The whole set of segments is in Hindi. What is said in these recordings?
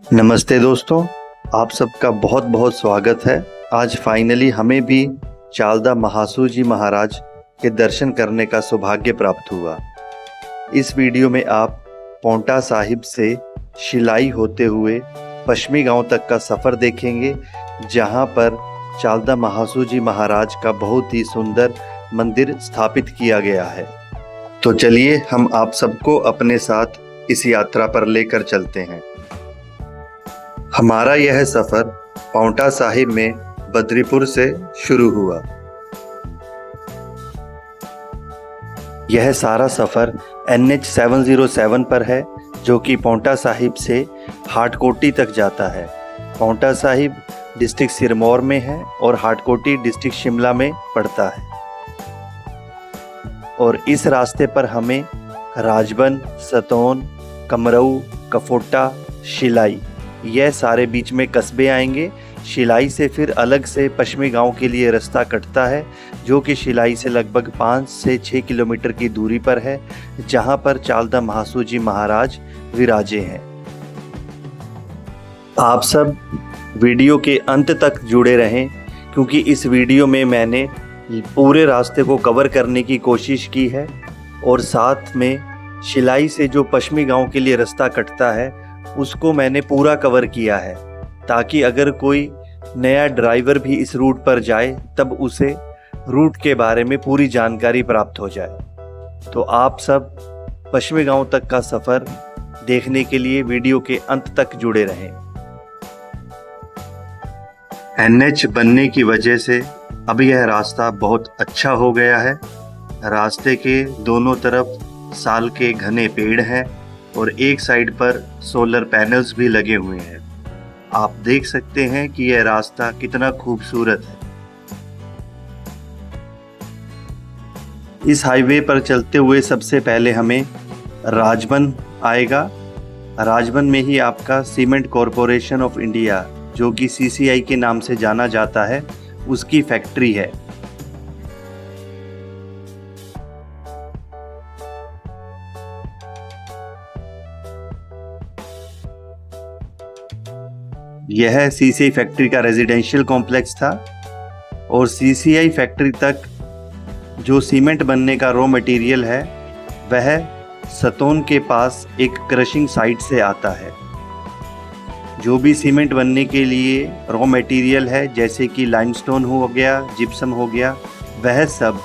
नमस्ते दोस्तों, आप सबका बहुत बहुत स्वागत है। आज फाइनली हमें भी चालदा महासू जी महाराज के दर्शन करने का सौभाग्य प्राप्त हुआ। इस वीडियो में आप पांवटा साहिब से शिलाई होते हुए पश्चिमी गांव तक का सफ़र देखेंगे, जहां पर चालदा महासू जी महाराज का बहुत ही सुंदर मंदिर स्थापित किया गया है। तो चलिए हम आप सबको अपने साथ इस यात्रा पर लेकर चलते हैं। हमारा यह सफ़र पांवटा साहिब में बद्रीपुर से शुरू हुआ। यह सारा सफ़र NH 707 पर है, जो कि पांवटा साहिब से हाटकोटी तक जाता है। पांवटा साहिब डिस्ट्रिक्ट सिरमौर में है और हाटकोटी डिस्ट्रिक्ट शिमला में पड़ता है। और इस रास्ते पर हमें राजबन, सतौन, कमरऊ, कफोटा, शिलाई यह सारे बीच में कस्बे आएंगे। शिलाई से फिर अलग से पश्चिमी गांव के लिए रास्ता कटता है, जो कि शिलाई से लगभग 5 से 6 किलोमीटर की दूरी पर है, जहां पर चालदा महासू जी महाराज विराजे हैं। आप सब वीडियो के अंत तक जुड़े रहें, क्योंकि इस वीडियो में मैंने पूरे रास्ते को कवर करने की कोशिश की है और साथ में शिलाई से जो पश्चिमी गांव के लिए रास्ता कटता है उसको मैंने पूरा कवर किया है, ताकि अगर कोई नया ड्राइवर भी इस रूट पर जाए तब उसे रूट के बारे में पूरी जानकारी प्राप्त हो जाए। तो आप सब पश्चिमी गांव तक का सफ़र देखने के लिए वीडियो के अंत तक जुड़े रहें। NH बनने की वजह से अब यह रास्ता बहुत अच्छा हो गया है। रास्ते के दोनों तरफ साल के घने पेड़ हैं और एक साइड पर सोलर पैनल्स भी लगे हुए हैं। आप देख सकते हैं कि यह रास्ता कितना खूबसूरत है। इस हाईवे पर चलते हुए सबसे पहले हमें राजबन आएगा। राजबन में ही आपका सीमेंट कॉरपोरेशन ऑफ इंडिया, जो कि CCI के नाम से जाना जाता है, उसकी फैक्ट्री है। यह CCI फैक्ट्री का रेजिडेंशियल कॉम्प्लेक्स था और CCI फैक्ट्री तक जो सीमेंट बनने का रॉ मटेरियल है वह सतौन के पास एक क्रशिंग साइट से आता है। जो भी सीमेंट बनने के लिए रॉ मटेरियल है, जैसे कि लाइमस्टोन हो गया, जिप्सम हो गया, वह सब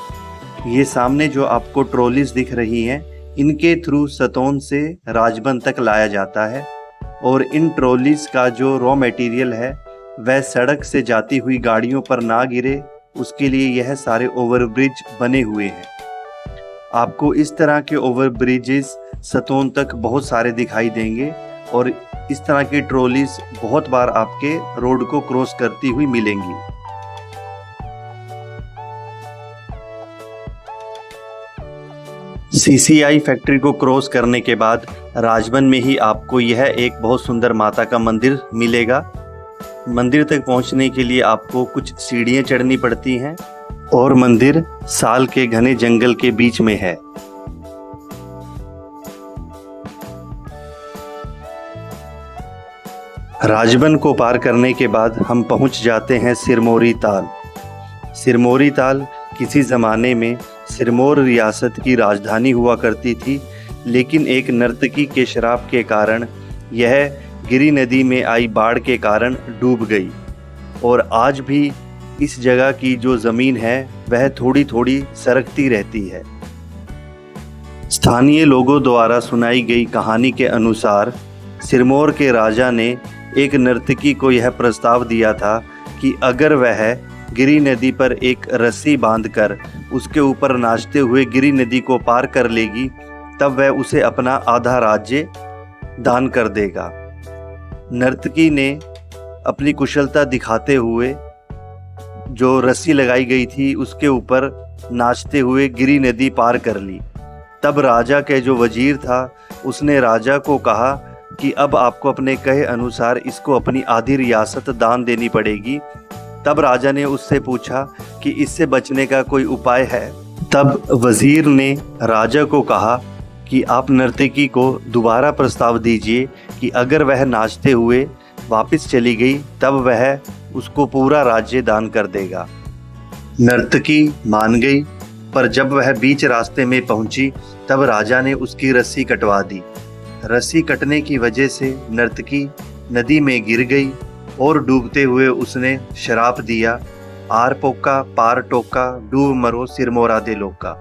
ये सामने जो आपको ट्रॉलीज दिख रही हैं, इनके थ्रू सतौन से राजबन तक लाया जाता है। और इन ट्रॉलीज का जो रॉ मटेरियल है वह सड़क से जाती हुई गाड़ियों पर ना गिरे, उसके लिए यह सारे ओवरब्रिज बने हुए हैं। आपको इस तरह के ओवरब्रिजेस सतौन तक बहुत सारे दिखाई देंगे और इस तरह की ट्रॉलीज बहुत बार आपके रोड को क्रॉस करती हुई मिलेंगी। CCI फैक्ट्री को क्रॉस करने के बाद राजबन में ही आपको यह एक बहुत सुंदर माता का मंदिर मिलेगा। मंदिर तक पहुंचने के लिए आपको कुछ सीढ़ियां चढ़नी पड़ती हैं और मंदिर साल के घने जंगल के बीच में है। राजबन को पार करने के बाद हम पहुंच जाते हैं सिरमौरी ताल। सिरमौरी ताल किसी ज़माने में सिरमौर रियासत की राजधानी हुआ करती थी, लेकिन एक नर्तकी के श्राप के कारण यह गिरी नदी में आई बाढ़ के कारण डूब गई और आज भी इस जगह की जो ज़मीन है वह थोड़ी थोड़ी सरकती रहती है। स्थानीय लोगों द्वारा सुनाई गई कहानी के अनुसार सिरमौर के राजा ने एक नर्तकी को यह प्रस्ताव दिया था कि अगर वह गिरी नदी पर एक रस्सी बांधकर उसके ऊपर नाचते हुए गिरी नदी को पार कर लेगी, तब वह उसे अपना आधा राज्य दान कर देगा। नर्तकी ने अपनी कुशलता दिखाते हुए जो रस्सी लगाई गई थी उसके ऊपर नाचते हुए गिरी नदी पार कर ली। तब राजा के जो वजीर था उसने राजा को कहा कि अब आपको अपने कहे अनुसार इसको अपनी आधी रियासत दान देनी पड़ेगी। तब राजा ने उससे पूछा कि इससे बचने का कोई उपाय है। तब वजीर ने राजा को कहा कि आप नर्तकी को दोबारा प्रस्ताव दीजिए कि अगर वह नाचते हुए वापस चली गई तब वह उसको पूरा राज्य दान कर देगा। नर्तकी मान गई, पर जब वह बीच रास्ते में पहुंची तब राजा ने उसकी रस्सी कटवा दी। रस्सी कटने की वजह से नर्तकी नदी में गिर गई और डूबते हुए उसने श्राप दिया, आर पोका पार टोका डूब मरो सिरमौरा दे लोका।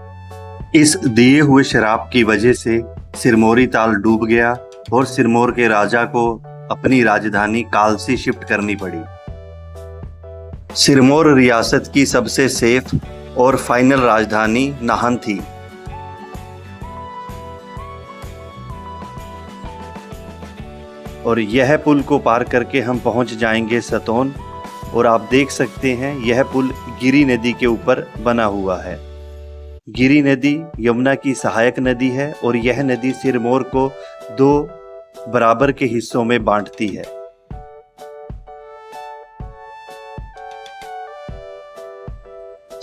इस दिए हुए श्राप की वजह से सिरमौरी ताल डूब गया और सिरमौर के राजा को अपनी राजधानी कालसी शिफ्ट करनी पड़ी। सिरमौर रियासत की सबसे सेफ और फाइनल राजधानी नाहन थी। और यह पुल को पार करके हम पहुंच जाएंगे सतोन। और आप देख सकते हैं यह पुल गिरी नदी के ऊपर बना हुआ है। गिरी नदी यमुना की सहायक नदी है और यह नदी सिरमौर को 2 बराबर के हिस्सों में बांटती है।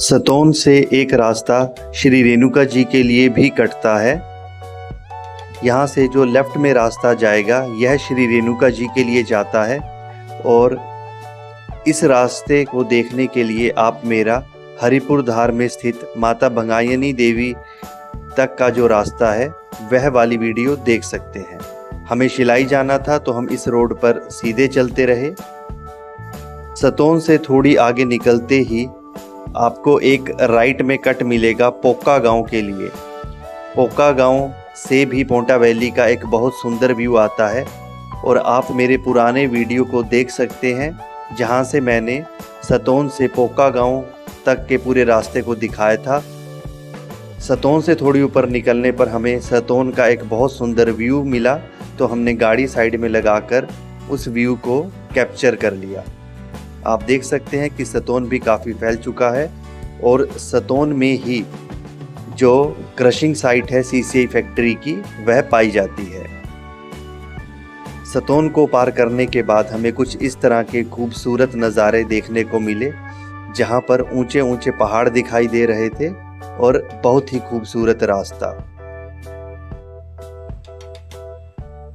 सतोन से एक रास्ता श्री रेणुका जी के लिए भी कटता है। यहाँ से जो लेफ्ट में रास्ता जाएगा यह श्री रेणुका जी के लिए जाता है। और इस रास्ते को देखने के लिए आप मेरा हरिपुर धार में स्थित माता भंगायनी देवी तक का जो रास्ता है वह वाली वीडियो देख सकते हैं। हमें शिलाई जाना था तो हम इस रोड पर सीधे चलते रहे। सतोन से थोड़ी आगे निकलते ही आपको एक राइट में कट मिलेगा पोका गांव के लिए। पोका गांव से भी पोंटा वैली का एक बहुत सुंदर व्यू आता है। और आप मेरे पुराने वीडियो को देख सकते हैं जहां से मैंने सतोन से पोका गांव तक के पूरे रास्ते को दिखाया था। सतोन से थोड़ी ऊपर निकलने पर हमें सतोन का एक बहुत सुंदर व्यू मिला तो हमने गाड़ी साइड में लगाकर उस व्यू को कैप्चर कर लिया। आप देख सकते हैं कि सतोन भी काफ़ी फैल चुका है और सतोन में ही जो क्रशिंग साइट है सीसीआई फैक्ट्री की वह पाई जाती है। सतोन को पार करने के बाद हमें कुछ इस तरह के खूबसूरत नज़ारे देखने को मिले जहां पर ऊंचे ऊंचे पहाड़ दिखाई दे रहे थे और बहुत ही खूबसूरत रास्ता।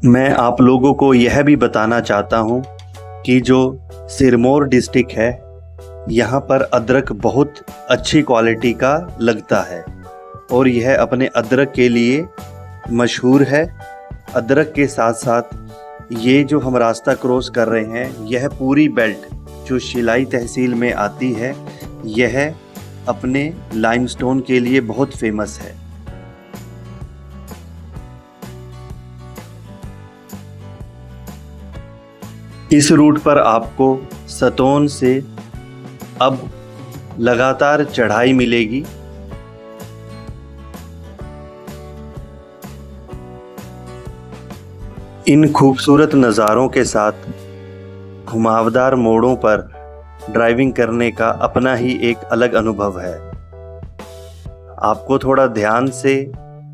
मैं आप लोगों को यह भी बताना चाहता हूं कि जो सिरमौर डिस्ट्रिक्ट है यहाँ पर अदरक बहुत अच्छी क्वालिटी का लगता है और यह अपने अदरक के लिए मशहूर है। अदरक के साथ साथ ये जो हम रास्ता क्रॉस कर रहे हैं यह पूरी बेल्ट जो शिलाई तहसील में आती है यह अपने लाइमस्टोन के लिए बहुत फेमस है। इस रूट पर आपको सतोन से अब लगातार चढ़ाई मिलेगी। इन खूबसूरत नज़ारों के साथ घुमावदार मोड़ों पर ड्राइविंग करने का अपना ही एक अलग अनुभव है। आपको थोड़ा ध्यान से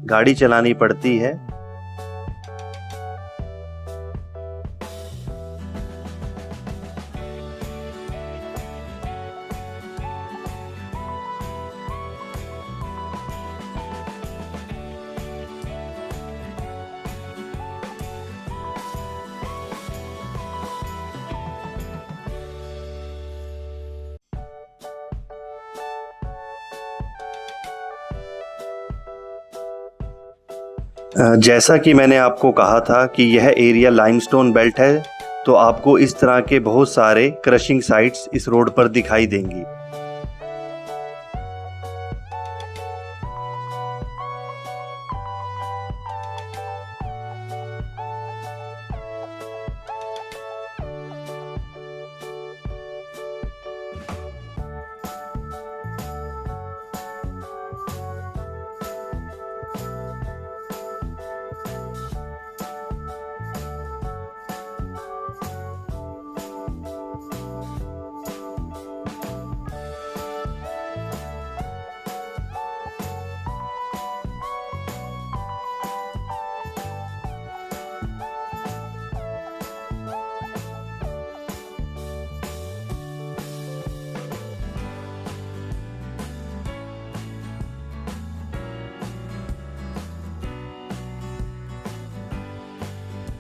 गाड़ी चलानी पड़ती है। जैसा कि मैंने आपको कहा था कि यह एरिया लाइमस्टोन बेल्ट है तो आपको इस तरह के बहुत सारे क्रशिंग साइट्स इस रोड पर दिखाई देंगी।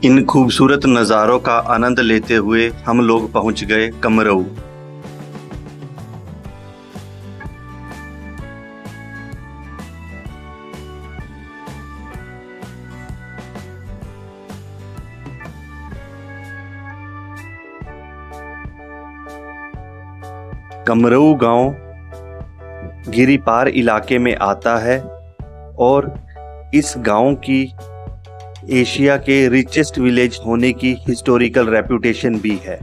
इन खूबसूरत नज़ारों का आनंद लेते हुए हम लोग पहुंच गए कमरऊ। कमरऊ गांव गिरिपार इलाके में आता है और इस गांव की एशिया के रिचेस्ट विलेज होने की हिस्टोरिकल रेपुटेशन भी है।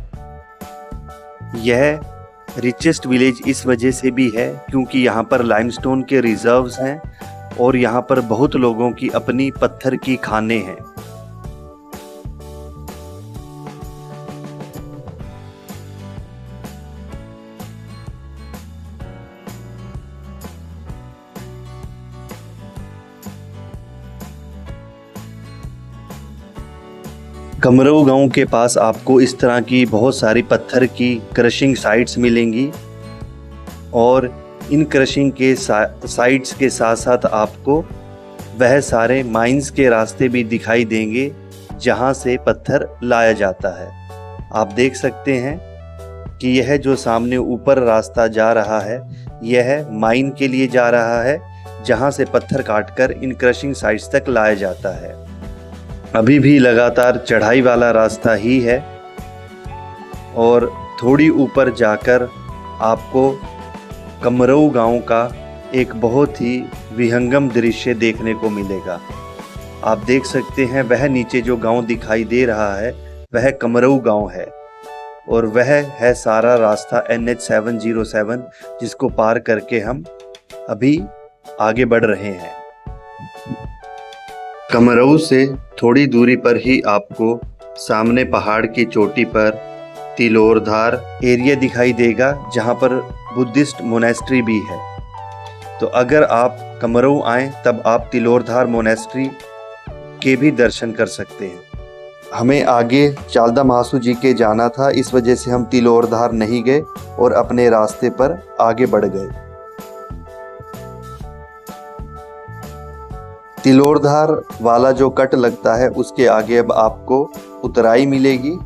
यह रिचेस्ट विलेज इस वजह से भी है क्योंकि यहाँ पर लाइमस्टोन के रिजर्व्स हैं और यहाँ पर बहुत लोगों की अपनी पत्थर की खानें हैं। कमरऊ गांव के पास आपको इस तरह की बहुत सारी पत्थर की क्रशिंग साइट्स मिलेंगी और इन क्रशिंग के साइट्स के साथ साथ आपको वह सारे माइंस के रास्ते भी दिखाई देंगे जहां से पत्थर लाया जाता है। आप देख सकते हैं कि यह जो सामने ऊपर रास्ता जा रहा है यह माइन के लिए जा रहा है जहां से पत्थर काटकर इन क्रशिंग साइट्स तक लाया जाता है। अभी भी लगातार चढ़ाई वाला रास्ता ही है और थोड़ी ऊपर जाकर आपको कमरऊ गांव का एक बहुत ही विहंगम दृश्य देखने को मिलेगा। आप देख सकते हैं वह नीचे जो गांव दिखाई दे रहा है वह कमरऊ गांव है और वह है सारा रास्ता NH 707 जिसको पार करके हम अभी आगे बढ़ रहे हैं। कमरऊ से थोड़ी दूरी पर ही आपको सामने पहाड़ की चोटी पर तिलोरधार एरिया दिखाई देगा जहां पर बुद्धिस्ट मोनेस्ट्री भी है। तो अगर आप कमरऊ आएँ तब आप तिलोरधार मोनेस्ट्री के भी दर्शन कर सकते हैं। हमें आगे चालदा महासू जी के जाना था, इस वजह से हम तिलोरधार नहीं गए और अपने रास्ते पर आगे बढ़ गए। तिलोरधार वाला जो कट लगता है उसके आगे अब आपको उतराई मिलेगी।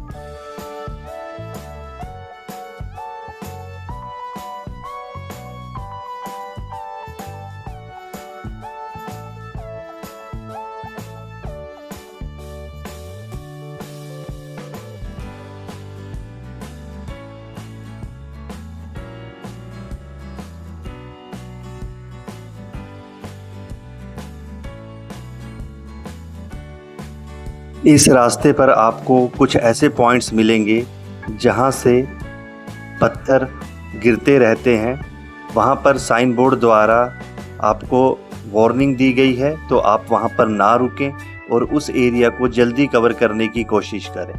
इस रास्ते पर आपको कुछ ऐसे पॉइंट्स मिलेंगे जहां से पत्थर गिरते रहते हैं। वहां पर साइन बोर्ड द्वारा आपको वार्निंग दी गई है तो आप वहां पर ना रुकें और उस एरिया को जल्दी कवर करने की कोशिश करें।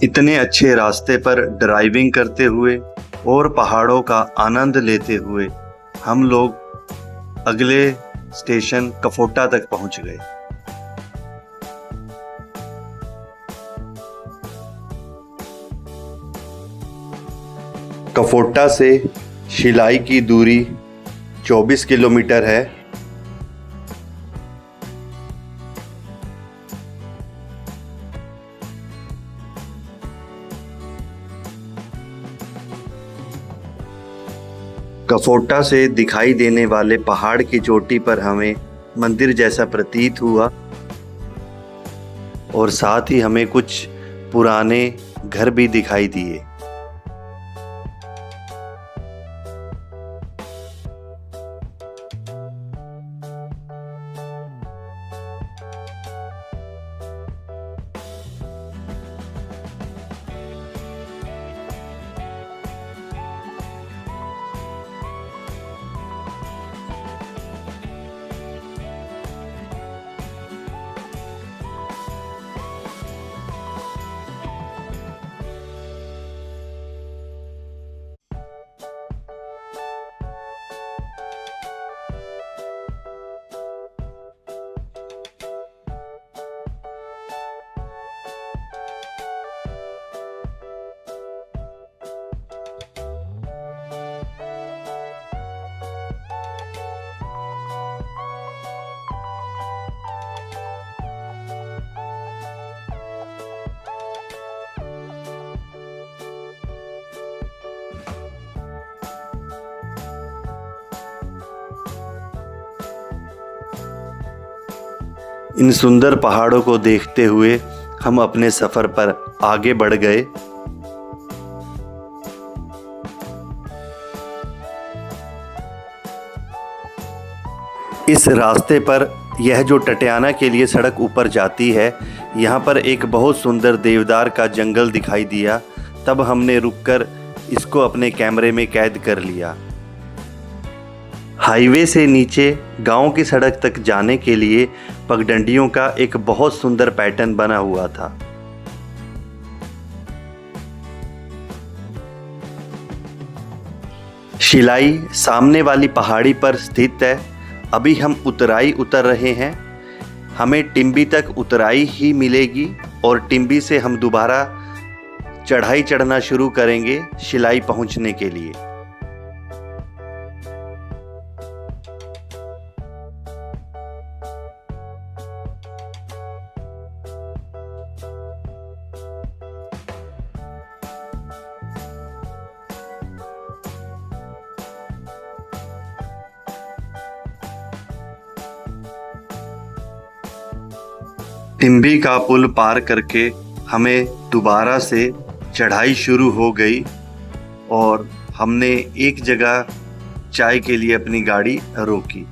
इतने अच्छे रास्ते पर ड्राइविंग करते हुए और पहाड़ों का आनंद लेते हुए हम लोग अगले स्टेशन कफोटा तक पहुंच गए। कफोटा से शिलाई की दूरी 24 किलोमीटर है। कफोटा से दिखाई देने वाले पहाड़ की चोटी पर हमें मंदिर जैसा प्रतीत हुआ और साथ ही हमें कुछ पुराने घर भी दिखाई दिए। इन सुंदर पहाड़ों को देखते हुए हम अपने सफ़र पर आगे बढ़ गए। इस रास्ते पर यह जो टटियाना के लिए सड़क ऊपर जाती है, यहाँ पर एक बहुत सुंदर देवदार का जंगल दिखाई दिया। तब हमने रुककर इसको अपने कैमरे में कैद कर लिया। हाईवे से नीचे गांव की सड़क तक जाने के लिए पगडंडियों का एक बहुत सुंदर पैटर्न बना हुआ था। शिलाई सामने वाली पहाड़ी पर स्थित है। अभी हम उतराई उतर रहे हैं। हमें टिम्बी तक उतराई ही मिलेगी और टिम्बी से हम दोबारा चढ़ाई चढ़ना शुरू करेंगे शिलाई पहुंचने के लिए। टिम्बी का पुल पार करके हमें दोबारा से चढ़ाई शुरू हो गई और हमने एक जगह चाय के लिए अपनी गाड़ी रोकी।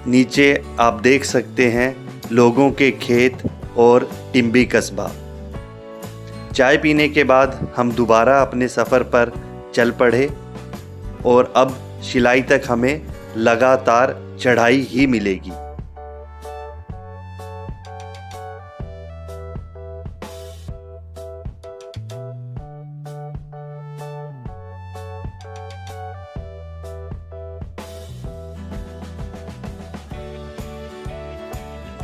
नीचे आप देख सकते हैं लोगों के खेत और टिम्बी कस्बा। चाय पीने के बाद हम दोबारा अपने सफ़र पर चल पड़े और अब शिलाई तक हमें लगातार चढ़ाई ही मिलेगी।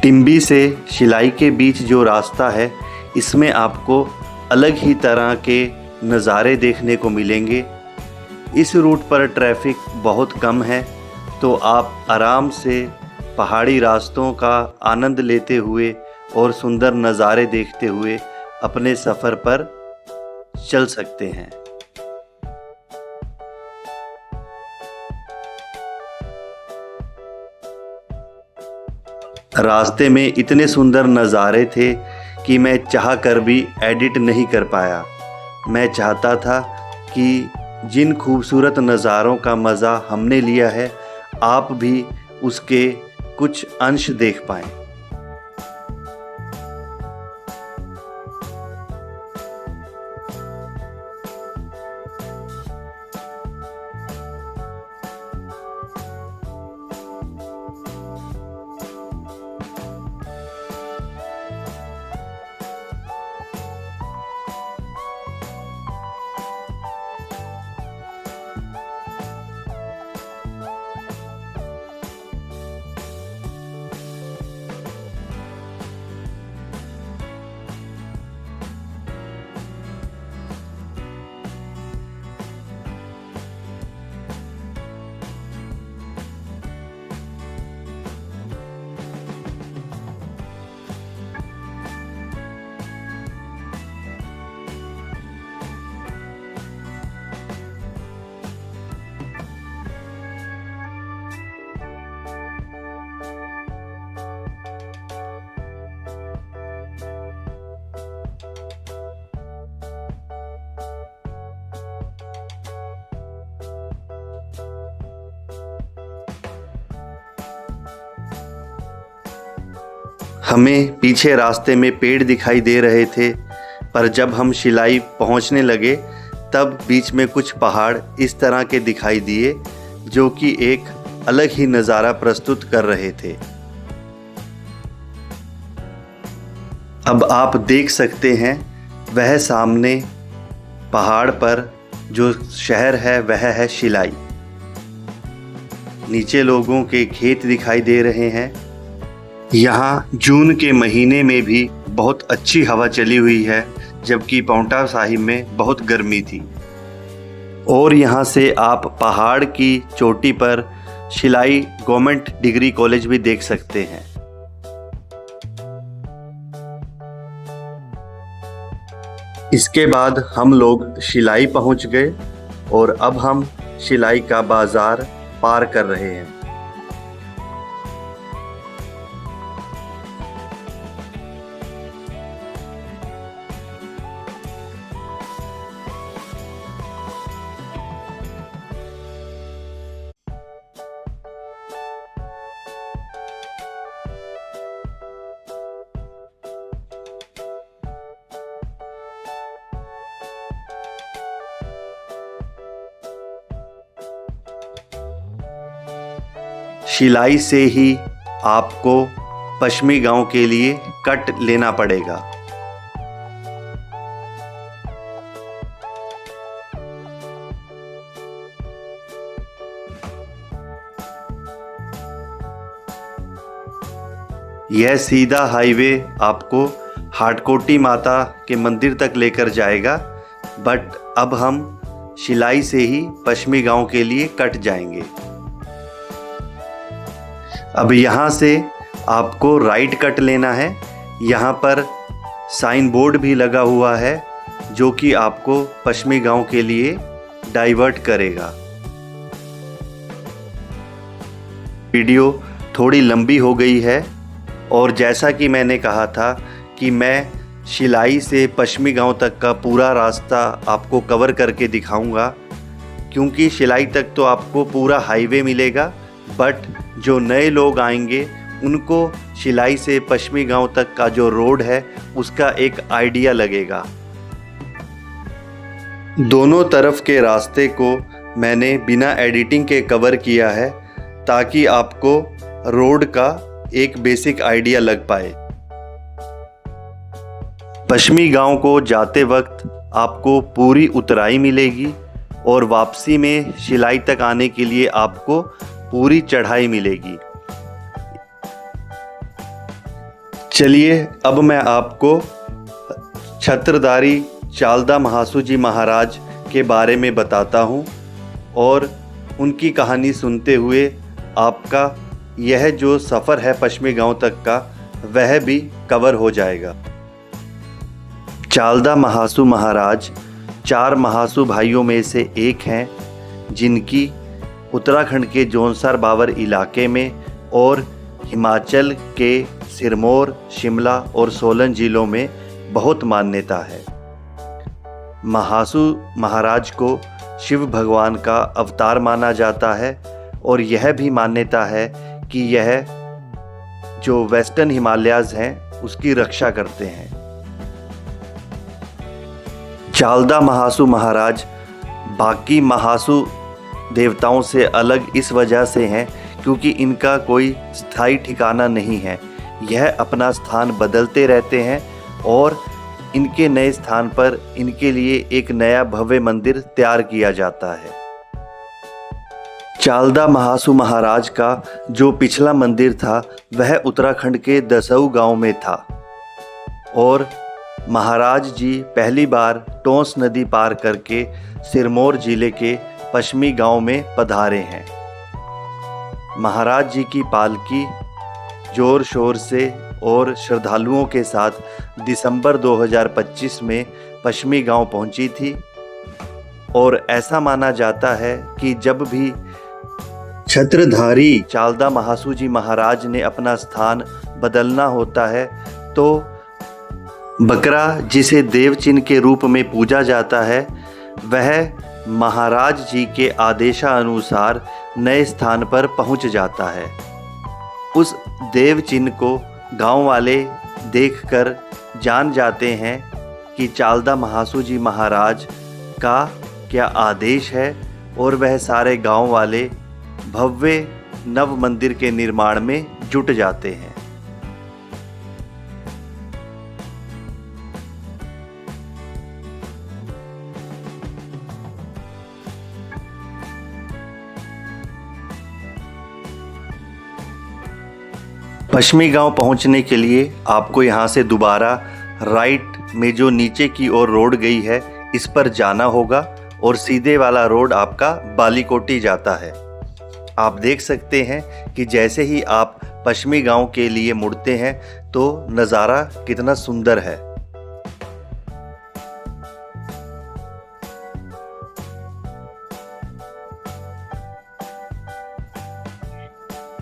टिम्बी से शिलाई के बीच जो रास्ता है, इसमें आपको अलग ही तरह के नज़ारे देखने को मिलेंगे। इस रूट पर ट्रैफिक बहुत कम है, तो आप आराम से पहाड़ी रास्तों का आनंद लेते हुए और सुंदर नज़ारे देखते हुए अपने सफ़र पर चल सकते हैं। रास्ते में इतने सुंदर नज़ारे थे कि मैं चाह कर भी एडिट नहीं कर पाया। मैं चाहता था कि जिन खूबसूरत नज़ारों का मज़ा हमने लिया है, आप भी उसके कुछ अंश देख पाएं। हमें पीछे रास्ते में पेड़ दिखाई दे रहे थे, पर जब हम शिलाई पहुंचने लगे तब बीच में कुछ पहाड़ इस तरह के दिखाई दिए जो कि एक अलग ही नज़ारा प्रस्तुत कर रहे थे। अब आप देख सकते हैं वह सामने पहाड़ पर जो शहर है वह है शिलाई। नीचे लोगों के खेत दिखाई दे रहे हैं। यहाँ जून के महीने में भी बहुत अच्छी हवा चली हुई है, जबकि पांवटा साहिब में बहुत गर्मी थी। और यहाँ से आप पहाड़ की चोटी पर शिलाई गवर्नमेंट डिग्री कॉलेज भी देख सकते हैं। इसके बाद हम लोग शिलाई पहुँच गए और अब हम शिलाई का बाज़ार पार कर रहे हैं। शिलाई से ही आपको पश्चिमी गांव के लिए कट लेना पड़ेगा। यह सीधा हाईवे आपको हाटकोटी माता के मंदिर तक लेकर जाएगा, बट अब हम शिलाई से ही पश्चिमी गांव के लिए कट जाएंगे। अब यहाँ से आपको राइट कट लेना है। यहाँ पर साइन बोर्ड भी लगा हुआ है जो कि आपको पश्चिमी गांव के लिए डाइवर्ट करेगा। वीडियो थोड़ी लंबी हो गई है और जैसा कि मैंने कहा था कि मैं शिलाई से पश्चिमी गांव तक का पूरा रास्ता आपको कवर करके दिखाऊंगा, क्योंकि शिलाई तक तो आपको पूरा हाईवे मिलेगा, बट जो नए लोग आएंगे उनको शिलाई से पश्चिमी गांव तक का जो रोड है उसका एक आइडिया लगेगा। दोनों तरफ के रास्ते को मैंने बिना एडिटिंग के कवर किया है ताकि आपको रोड का एक बेसिक आइडिया लग पाए। पश्चिमी गांव को जाते वक्त आपको पूरी उतराई मिलेगी और वापसी में शिलाई तक आने के लिए आपको पूरी चढ़ाई मिलेगी। चलिए अब मैं आपको छत्रधारी चालदा महासू जी महाराज के बारे में बताता हूँ और उनकी कहानी सुनते हुए आपका यह जो सफ़र है पश्चिमी गांव तक का वह भी कवर हो जाएगा। चालदा महासू महाराज 4 महासू भाइयों में से एक हैं, जिनकी उत्तराखंड के जौनसार बावर इलाके में और हिमाचल के सिरमौर, शिमला और सोलन जिलों में बहुत मान्यता है। महासू महाराज को शिव भगवान का अवतार माना जाता है और यह भी मान्यता है कि यह जो वेस्टर्न हिमालयाज़ हैं उसकी रक्षा करते हैं। चालदा महासू महाराज बाकी महासू देवताओं से अलग इस वजह से हैं क्योंकि इनका कोई स्थायी ठिकाना नहीं है। यह अपना स्थान बदलते रहते हैं और इनके नए स्थान पर इनके लिए एक नया भव्य मंदिर तैयार किया जाता है। चालदा महासू महाराज का जो पिछला मंदिर था वह उत्तराखंड के दसऊ गांव में था और महाराज जी पहली बार टोंस नदी पार करके सिरमौर जिले के पश्चिमी गांव में पधारे हैं। महाराज जी की पालकी जोर शोर से और श्रद्धालुओं के साथ दिसंबर 2025 में पश्चिमी गांव पहुंची थी और ऐसा माना जाता है कि जब भी छत्रधारी चालदा महासू जी महाराज ने अपना स्थान बदलना होता है तो बकरा जिसे देव चिन्ह के रूप में पूजा जाता है वह महाराज जी के आदेशानुसार नए स्थान पर पहुंच जाता है। उस देव चिन्ह को गांव वाले देखकर जान जाते हैं कि चालदा महासू जी महाराज का क्या आदेश है और वह सारे गांव वाले भव्य नव मंदिर के निर्माण में जुट जाते हैं। पश्चिमी गांव पहुंचने के लिए आपको यहां से दोबारा राइट में जो नीचे की ओर रोड गई है इस पर जाना होगा और सीधे वाला रोड आपका बालीकोटी जाता है। आप देख सकते हैं कि जैसे ही आप पश्चिमी गांव के लिए मुड़ते हैं तो नज़ारा कितना सुंदर है।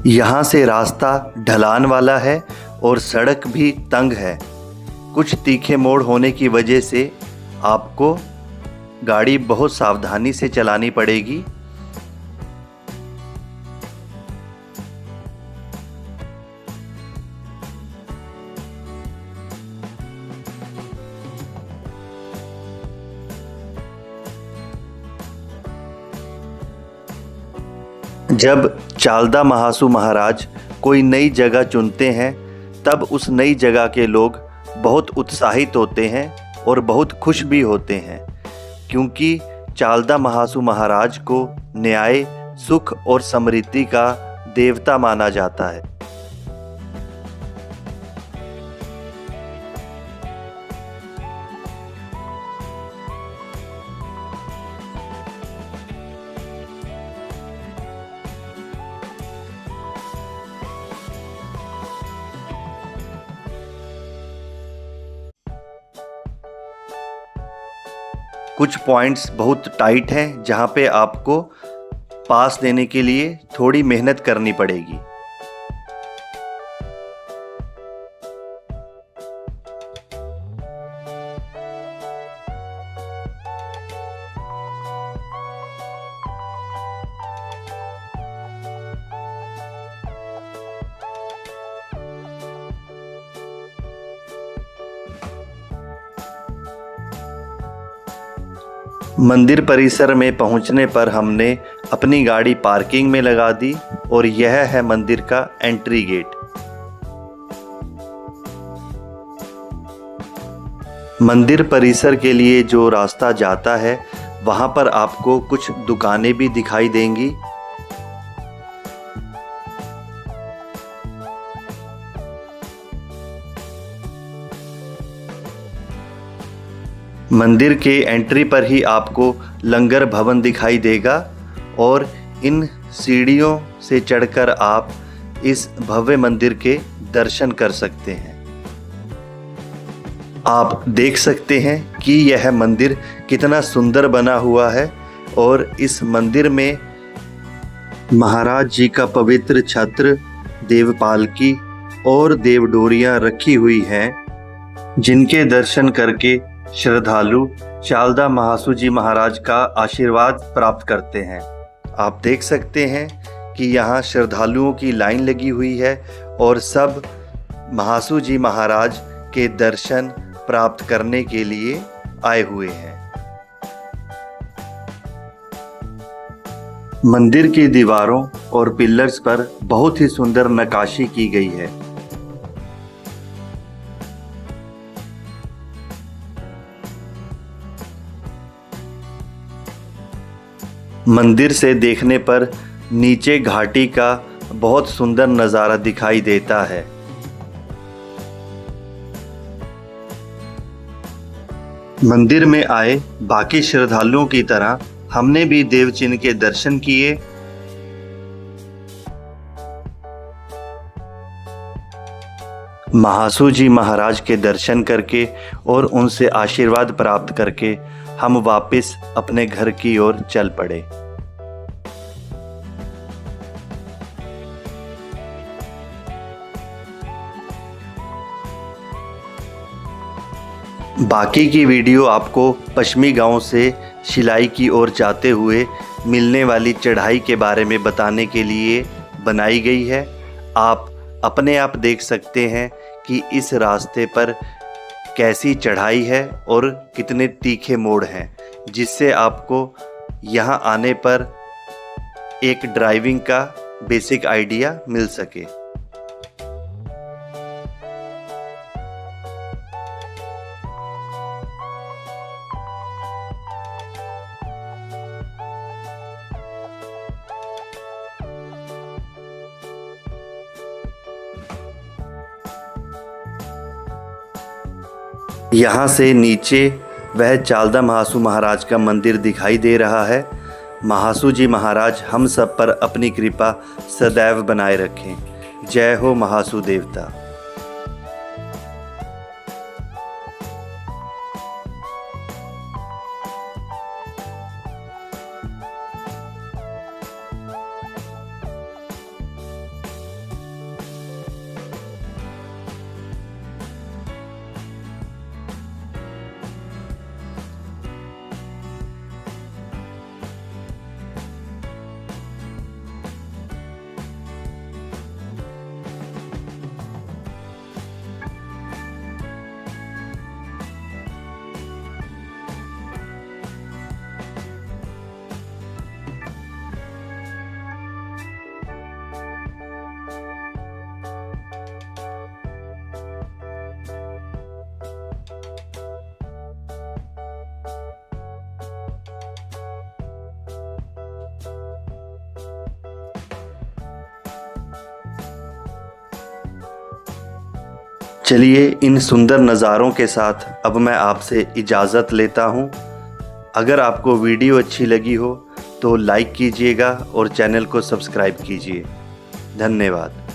यहाँ से रास्ता ढलान वाला है और सड़क भी तंग है। कुछ तीखे मोड़ होने की वजह से आपको गाड़ी बहुत सावधानी से चलानी पड़ेगी। जब चालदा महासू महाराज कोई नई जगह चुनते हैं तब उस नई जगह के लोग बहुत उत्साहित होते हैं और बहुत खुश भी होते हैं, क्योंकि चालदा महासू महाराज को न्याय, सुख और समृद्धि का देवता माना जाता है। कुछ पॉइंट्स बहुत टाइट हैं जहाँ पे आपको पास देने के लिए थोड़ी मेहनत करनी पड़ेगी। मंदिर परिसर में पहुंचने पर हमने अपनी गाड़ी पार्किंग में लगा दी और यह है मंदिर का एंट्री गेट। मंदिर परिसर के लिए जो रास्ता जाता है वहां पर आपको कुछ दुकानें भी दिखाई देंगी। मंदिर के एंट्री पर ही आपको लंगर भवन दिखाई देगा और इन सीढ़ियों से चढ़कर आप इस भव्य मंदिर के दर्शन कर सकते हैं। आप देख सकते हैं कि यह मंदिर कितना सुंदर बना हुआ है और इस मंदिर में महाराज जी का पवित्र छत्र, देवपालकी और देवडोरियां रखी हुई हैं, जिनके दर्शन करके श्रद्धालु चालदा महासू जी महाराज का आशीर्वाद प्राप्त करते हैं। आप देख सकते हैं कि यहाँ श्रद्धालुओं की लाइन लगी हुई है और सब महासू जी महाराज के दर्शन प्राप्त करने के लिए आए हुए हैं। मंदिर की दीवारों और पिलर्स पर बहुत ही सुंदर नक्काशी की गई है। मंदिर से देखने पर नीचे घाटी का बहुत सुंदर नज़ारा दिखाई देता है। मंदिर में आए बाकी श्रद्धालुओं की तरह हमने भी देव चिन्ह के दर्शन किए। महासू जी महाराज के दर्शन करके और उनसे आशीर्वाद प्राप्त करके हम वापस अपने घर की ओर चल पड़े। बाकी की वीडियो आपको पश्चिमी गांव से शिलाई की ओर जाते हुए मिलने वाली चढ़ाई के बारे में बताने के लिए बनाई गई है। आप अपने आप देख सकते हैं कि इस रास्ते पर कैसी चढ़ाई है और कितने तीखे मोड़ हैं, जिससे आपको यहाँ आने पर एक ड्राइविंग का बेसिक आइडिया मिल सके। यहाँ से नीचे वह चालदा महासू महाराज का मंदिर दिखाई दे रहा है। महासू जी महाराज हम सब पर अपनी कृपा सदैव बनाए रखें। जय हो महासू देवता। चलिए इन सुंदर नज़ारों के साथ अब मैं आपसे इजाज़त लेता हूँ। अगर आपको वीडियो अच्छी लगी हो तो लाइक कीजिएगा और चैनल को सब्सक्राइब कीजिए। धन्यवाद।